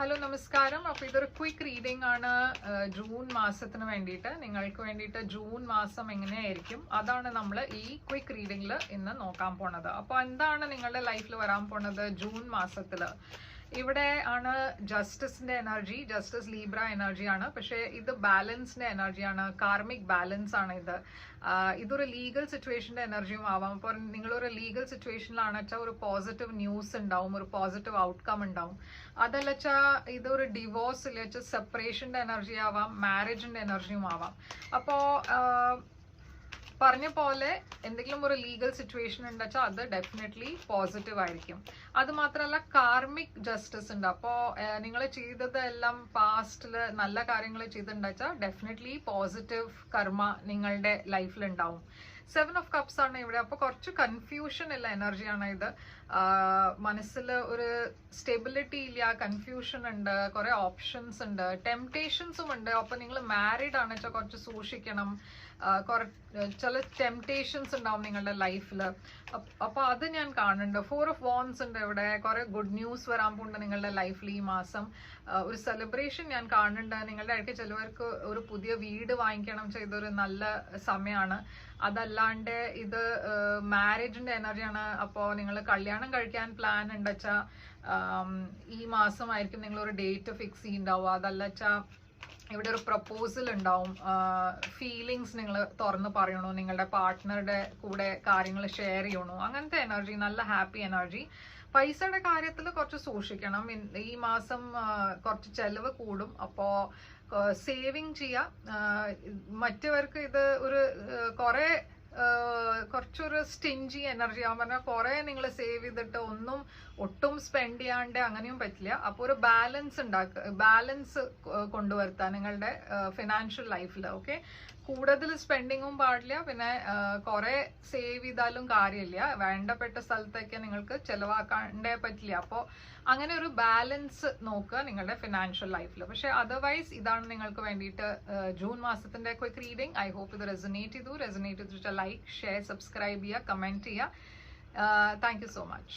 Hello നമസ്കാരം. അപ്പോൾ ഇതൊരു ക്വിക്ക് റീഡിംഗ് ആണ് ജൂൺ മാസത്തിന് വേണ്ടിയിട്ട്. നിങ്ങൾക്ക് വേണ്ടിയിട്ട് ജൂൺ മാസം എങ്ങനെയായിരിക്കും അതാണ് നമ്മൾ ഈ ക്വിക്ക് റീഡിംഗിൽ ഇന്ന് നോക്കാൻ പോണത്. അപ്പോൾ എന്താണ് നിങ്ങളുടെ ലൈഫിൽ വരാൻ പോണത് ജൂൺ മാസത്തിൽ? ഇവിടെ ആണ് ജസ്റ്റിസിന്റെ എനർജി, ജസ്റ്റിസ് ലീബ്ര എനർജിയാണ്. പക്ഷേ ഇത് ബാലൻസിന്റെ എനർജിയാണ്, കാർമിക് ബാലൻസ് ആണ് ഇത്. ഇതൊരു ലീഗൽ സിറ്റുവേഷന്റെ എനർജിയും ആവാം. അപ്പോൾ നിങ്ങളൊരു ലീഗൽ സിറ്റുവേഷനിലാണ് വെച്ചാൽ ഒരു പോസിറ്റീവ് ന്യൂസ് ഉണ്ടാവും, ഒരു പോസിറ്റീവ് ഔട്ട്കം ഉണ്ടാവും. അതല്ല വെച്ചാൽ ഇതൊരു ഡിവോഴ്സ് ഇല്ല വെച്ചാൽ സെപ്പറേഷന്റെ എനർജി ആവാം, മാരേജിന്റെ എനർജിയും ആവാം. അപ്പോൾ പറഞ്ഞ പോലെ എന്തെങ്കിലും ഒരു ലീഗൽ സിറ്റുവേഷൻ ഉണ്ടെച്ചാൽ അത് ഡെഫിനറ്റ്ലി പോസിറ്റീവ് ആയിരിക്കും. അത് മാത്രമല്ല കാർമിക് ജസ്റ്റിസ് ഉണ്ട്. അപ്പോൾ നിങ്ങൾ ചെയ്തതെല്ലാം പാസ്റ്റിൽ നല്ല കാര്യങ്ങൾ ചെയ്തിട്ടുണ്ടെച്ചാൽ ഡെഫിനറ്റ്ലി പോസിറ്റീവ് കർമ്മ നിങ്ങളുടെ ലൈഫിൽ ഉണ്ടാവും. 7 ഓഫ് കപ്സ് ആണ് ഇവിടെ. അപ്പോൾ കുറച്ച് കൺഫ്യൂഷൻ ഉള്ള എനർജിയാണ് ഇത്. മനസ്സിൽ ഒരു സ്റ്റെബിലിറ്റി ഇല്ല, കൺഫ്യൂഷൻ ഉണ്ട്, കുറെ ഓപ്ഷൻസ് ഉണ്ട്, ടെംപ്ടേഷൻസും ഉണ്ട്. അപ്പോൾ നിങ്ങൾ മാരീഡ് ആണ് വെച്ചാൽ കുറച്ച് സൂക്ഷിക്കണം. ചില ടെംപ്ടേഷൻസ് ഉണ്ടാവും നിങ്ങളുടെ ലൈഫിൽ. അപ്പോൾ അത് ഞാൻ കാണുന്നുണ്ട്. 4 ഓഫ് വാൻഡ്സ് ഉണ്ട് ഇവിടെ. കുറെ ഗുഡ് ന്യൂസ് വരാൻ പോകുന്നുണ്ട് നിങ്ങളുടെ ലൈഫിൽ ഈ മാസം. ഒരു സെലിബ്രേഷൻ ഞാൻ കാണുന്നുണ്ട്. നിങ്ങളുടെ ഇടയ്ക്ക് ചിലവർക്ക് ഒരു പുതിയ വീട് വാങ്ങിക്കണം ചെയ്തൊരു നല്ല സമയമാണ്. അതല്ലാണ്ട് ഇത് മാരേജിന്റെ എനർജിയാണ്. അപ്പോൾ നിങ്ങൾ കല്യാണം കഴിക്കാൻ പ്ലാൻ ഉണ്ടെച്ചാൽ ഈ മാസമായിരിക്കും നിങ്ങളൊരു ഡേറ്റ് ഫിക്സ് ചെയ്യുന്നുണ്ടാവുക. അതല്ല വെച്ചാൽ ഇവിടെ ഒരു പ്രപ്പോസൽ ഉണ്ടാവും. ഫീലിങ്സ് നിങ്ങൾ തുറന്ന് പറയണോ, നിങ്ങളുടെ പാർട്ട്ണറുടെ കൂടെ കാര്യങ്ങൾ ഷെയർ ചെയ്യണോ, അങ്ങനത്തെ എനർജി, നല്ല ഹാപ്പി എനർജി. പൈസയുടെ കാര്യത്തിൽ കുറച്ച് സൂക്ഷിക്കണം. ഈ മാസം കുറച്ച് ചെലവ് കൂടും. അപ്പോൾ സേവിങ് ചെയ്യാം. മറ്റവർക്ക് ഇത് ഒരു കുറച്ചൊരു സ്റ്റിഞ്ചി എനർജി ആവാൻ പറഞ്ഞാൽ കുറെ നിങ്ങൾ സേവ് ചെയ്തിട്ട് ഒട്ടും സ്പെൻഡ് ചെയ്യാണ്ട് അങ്ങനെയും പറ്റില്ല. അപ്പോൾ ഒരു ബാലൻസ് കൊണ്ടുവരുത്താൻ നിങ്ങളുടെ ഫിനാൻഷ്യൽ ലൈഫിൽ. ഓക്കെ, കൂടുതൽ സ്പെൻഡിങ്ങും പാടില്ല, പിന്നെ കുറെ സേവ് ചെയ്താലും കാര്യമില്ല. വേണ്ടപ്പെട്ട സ്ഥലത്തൊക്കെ നിങ്ങൾക്ക് ചെലവാക്കാണ്ടേ പറ്റില്ല. അപ്പോൾ അങ്ങനെ ഒരു ബാലൻസ് നോക്കുക നിങ്ങളുടെ ഫിനാൻഷ്യൽ ലൈഫിൽ. പക്ഷെ അതർവൈസ് ഇതാണ് നിങ്ങൾക്ക് വേണ്ടിയിട്ട് ജൂൺ മാസത്തിന്റെ ക്വിക്ക് റീഡിംഗ്. ഐ ഹോപ്പ് ഇത് റെസനേറ്റ് ചെയ്തു ലൈക്ക്, ഷെയർ, സബ്സ്ക്രൈബ് ചെയ്യുക, കമന്റ് ചെയ്യുക. Thank you so much.